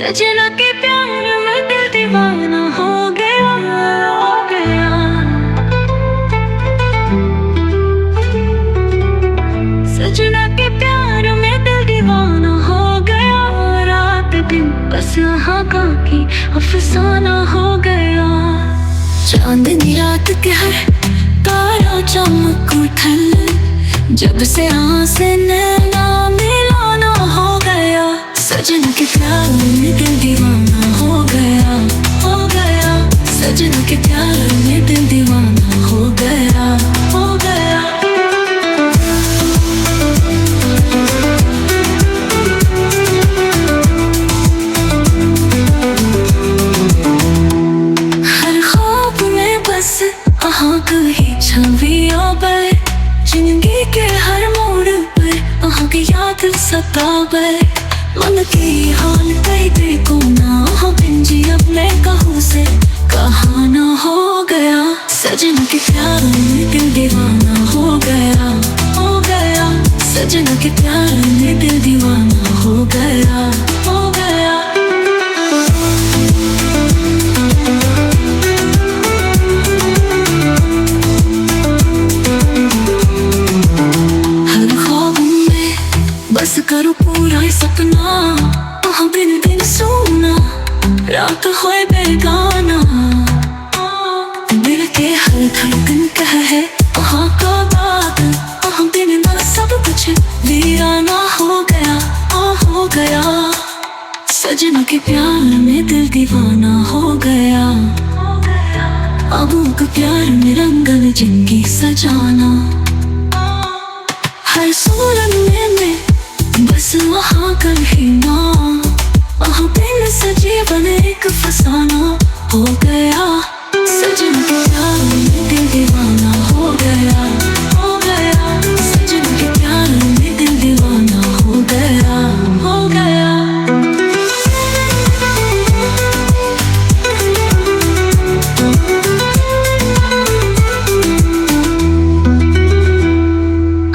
सजना के प्यार में दिल दीवाना हो गया, हो गया। सजना के प्यार में दिल दीवाना हो गया। रात दिन बस यहाँ का की अफसाना हो गया। चांदनी रात के हर तारा चमक उठल, जब से आसे नैना मिलाना हो गया। सजना के प्यार में दिल दीवाना हो गया, हो गया। सजना के प्यार में दिल दीवाना हो गया, हो गया। हर ख्वाब में बस अहाँक ही छवि आवे, जिंदगी के हर मोड़ पर अहाँक याद सतावे। मन की हाल कई दे को ना हो बिंजी अपने कहूँ से कहाना हो गया। सजना के प्यार में दिल दीवाना हो गया, हो गया। सजना के प्यार में दिल दीवाना हो गया, हो गया। हर ख्वाब में बस करो पूरा सपना, वहाँ बिन बिन सोना रात होए बेगाना। दिल के हर धड़कन कहे वहाँ का बात, वहाँ बिन ना सब कुछ वीराना हो गया, हो गया। सजना के प्यार में दिल दीवाना हो गया, अब उनका प्यार में रंगल जिंदगी सजाना। हर सूरत में बस वहाँ कर ही ना, वहाँ बिन सजे बने एक फसाना हो गया। सजना के प्यार में दिल दीवाना हो गया, हो गया। सजना के प्यार में दिल दीवाना हो गया, हो गया।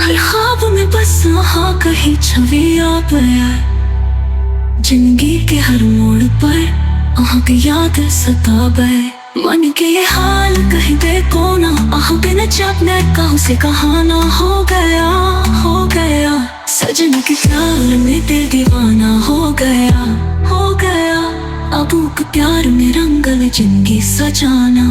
हर ख्वाब में बस वहाँ कहीं छवि आ गया, जिंदगी के हर मोड़ पर अहाँ की याद सतावे। मन के ये हाल कहीं देखो ना, अहाँ बिन चपने कहूँ से कहाना हो गया, हो गया। सजना के प्यार में दिल दीवाना हो गया, हो गया। अब उनके प्यार में रंगल जिंदगी सजाना।